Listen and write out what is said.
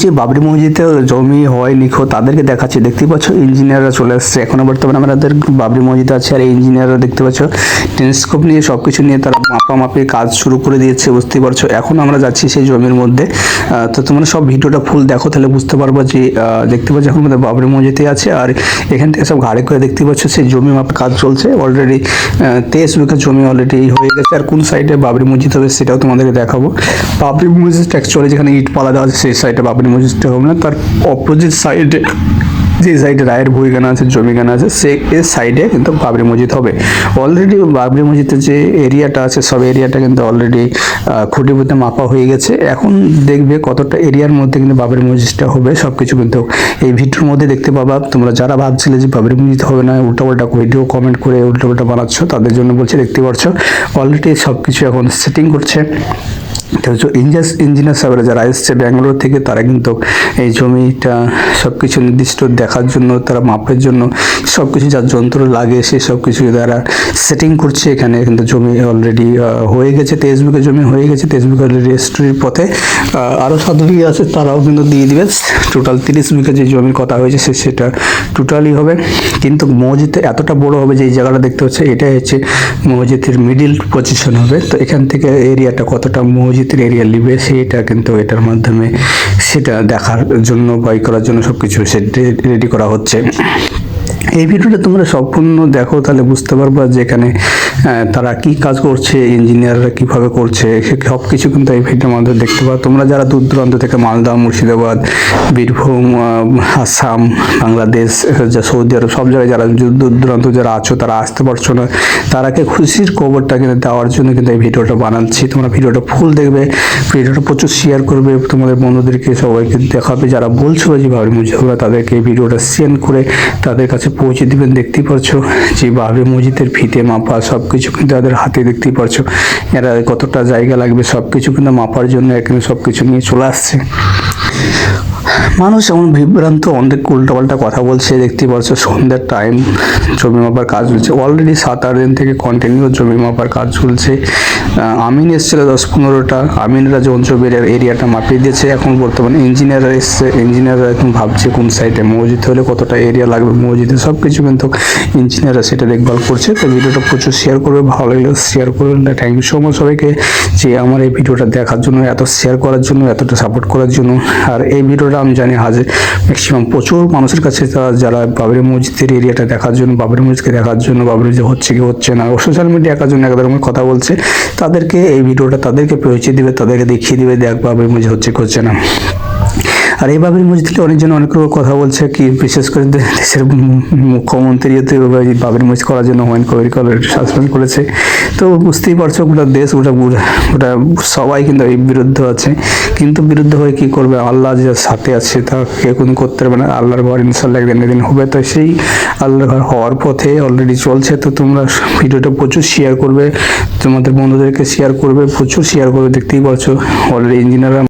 যে বাবরি মসজিদে জমি হয় নিখোঁজ তাদেরকে দেখাচ্ছে, দেখতেই পাচ্ছ ইঞ্জিনিয়াররা চলে আসছে। এখনো বর্তমানে আমাদের বাবরি মসজিদ আছে, আর ইঞ্জিনিয়াররা দেখতে পাচ্ছ টেলিস্কোপ নিয়ে সবকিছু নিয়ে তারা মাপামাপি কাজ শুরু করে দিয়েছে, বুঝতেই পারছো। এখন আমরা যাচ্ছি সেই জমির মধ্যে। তো তোমরা সব ভিডিওটা ফুল দেখো, তাহলে বুঝতে পারবো যে দেখতে পাচ্ছ এখন আমাদের বাবরি মসজিদে আছে, আর এখান থেকে সব ঘাড়ে করে দেখতে পাচ্ছ সেই জমি মাপা কাজ চলছে অলরেডি। 23 বিঘা জমি অলরেডি হয়ে গেছে। আর কোন সাইডে বাবরি মসজিদ হবে সেটাও তোমাদেরকে দেখাবো। বাবরি মসজিদ অ্যাকচুয়ালি যেখানে ইট পালা দেওয়া আছে সেই সাইডে বাবরি মসজিদটা হবে না, তার অপোজিট সাইডে যে সাইডে রায়ের ভূমিখানা আছে জমিখানা আছে সে এর সাইডে কিন্তু বাবরি মসজিদ হবে। অলরেডি বাবরি মসজিদের যে এরিয়াটা আছে সব এরিয়াটা কিন্তু অলরেডি খুঁটিপুঁতে মাপা হয়ে গেছে। এখন দেখবে কতটা এরিয়ার মধ্যে কিন্তু বাবরি মসজিদটা হবে সব কিছু কিন্তু এই ভিডিওর মধ্যে দেখতে পাবা। তোমরা যারা ভাবছিলে যে বাবরি মসজিদ হবে না, উল্টাপাল্টা ভিডিও কমেন্ট করে উল্টাপাল্টা বানাচ্ছ, তাদের জন্য বলছি, দেখতে পাচ্ছ অলরেডি সব কিছু এখন সেটিং করছে। ইঞ্জিনিয়ার সাহেবরা যারা এসছে ব্যাঙ্গালোর থেকে, তারা কিন্তু এই জমিটা সব কিছু নির্দিষ্ট দেখার জন্য, তারা মাপের জন্য সব কিছু যা যন্ত্র লাগে সেই সব কিছু তারা সেটিং করছে। এখানে কিন্তু জমি অলরেডি হয়ে গেছে, 23 বিঘা জমি হয়ে গেছে। 23 বিঘা রেজিস্ট্রির পথে আরও 7 বিঘা আছে, তারাও কিন্তু দিয়ে দিবে। টোটাল 30 বিঘা যে জমির কথা হয়েছে সেটা টোটালি হবে। কিন্তু মসজিদটা এতটা বড় হবে যে এই জায়গাটা দেখতে হচ্ছে, এটাই হচ্ছে মসজিদের মিডিল পজিশন হবে। তো এখান থেকে এরিয়াটা কতটা মসজিদের এরিয়া নিবে সেটা কিন্তু এটার মাধ্যমে সেটা দেখার জন্য বাই করার জন্য সবকিছু রেডি করা হচ্ছে। এই ভিডিওটা তোমরা সম্পূর্ণ দেখো, তাহলে বুঝতে পারবা যে এখানে তারা কি কাজ করছে, ইঞ্জিনিয়াররা কিভাবে করছে, সব কিছু কিন্তু এই ভিডিওর মাধ্যমে দেখতে পাবো। তোমরা যারা দূর দূরান্ত থেকে মালদা, মুর্শিদাবাদ, বীরভূম, আসাম, বাংলাদেশ, সৌদি আরব সব জায়গায় যারা দূর দূরান্ত যারা আছো তারা আসতে পারছো না, তারাকে খুশির খবরটা কিন্তু দেওয়ার জন্য কিন্তু এই ভিডিওটা বানাচ্ছি। তোমরা ভিডিওটা ফুল দেখবে, ভিডিওটা প্রচুর শেয়ার করবে, তোমাদের বন্ধুদেরকে সবাইকে দেখাবে। যারা বলছো যে বাবরি মসজিদ হবে তাদেরকে এই ভিডিওটা সেন্ড করে তাদের কাছে পৌঁছে দিবেন। দেখতেই পারছো যে বাবরি মসজিদের ফিতে মাপা সব কিছু কিন্তু তাদের হাতে, দেখতেই পারছো এরা কতটা জায়গা লাগবে সব কিছু কিন্তু মাপার জন্য এখানে সব কিছু নিয়ে চলে আসছে। মানুষ এমন বিভ্রান্ত, অনেক উল্টাপাল্টা কথা বলছে, দেখতেই পারছো সন্ধ্যার টাইম জমি মাপার কাজ চলছে অলরেডি 7-8 দিন থেকে কন্টিনিউ জমি মাপার কাজ চলছে। আমিন এসেছিল 10-15টা, আমিনরা যখন জমির এরিয়াটা মাপিয়ে দিয়েছে। এখন বর্তমানে ইঞ্জিনিয়াররা এসছে, ইঞ্জিনিয়াররা এখন ভাবছে কোন সাইডে মসজিদ হলে কতটা এরিয়া লাগবে মসজিদে, সব কিছু কিন্তু ইঞ্জিনিয়াররা সেটা দেখভাল করছে। তো ভিডিওটা প্রচুর শেয়ার করবে, ভালো লাগলে শেয়ার করবেন। থ্যাংক ইউ সো মাচ সবাইকে যে আমার এই ভিডিওটা দেখার জন্য, এত শেয়ার করার জন্য, এতটা সাপোর্ট করার জন্য। আর এই ভিডিওটা আমি জানি হাজার ম্যাক্সিমাম প্রচুর মানুষের কাছে যারা বাবরি মসজিদের এরিয়াটা দেখার জন্য, বাবরি মসজিদকে দেখার জন্য, বাবরি যে হচ্ছে কি হচ্ছে না, সোশ্যাল মিডিয়া একার জন্য এক ধরনের কথা বলছে, তাদেরকে এই ভিডিওটা তাদেরকে পৌঁছে দিবে, তাদেরকে দেখিয়ে দিবে দেখ বাবরি মসজিদ হচ্ছে কি হচ্ছে না। আর এই বাবরি মসজিদ থেকে অনেকজন অনেক কথা বলছে, কি বিশেষ করে দেশের মুখ্যমন্ত্রী বাবরি মসজিদ করার জন্য হুমায়ুন কবির সাসপেন্ড করেছে। তো বুঝতেই পারছো গোটা দেশ ওটা সবাই কিন্তু এই বিরুদ্ধে আছে। কিন্তু বিরুদ্ধে হয়ে কি করবে, আল্লাহ যে সাথে আছে তা কে কোনো করতে পারবে না। আল্লাহর ঘর ইনশাল্লাহ একদিন হবে। তো সেই আল্লাহর ঘর হওয়ার পথে অলরেডি চলছে। তো তোমরা ভিডিওটা প্রচুর শেয়ার করবে, তোমাদের বন্ধুদেরকে শেয়ার করবে, প্রচুর শেয়ার করবে। দেখতেই পারছো অলরেডি ইঞ্জিনিয়াররা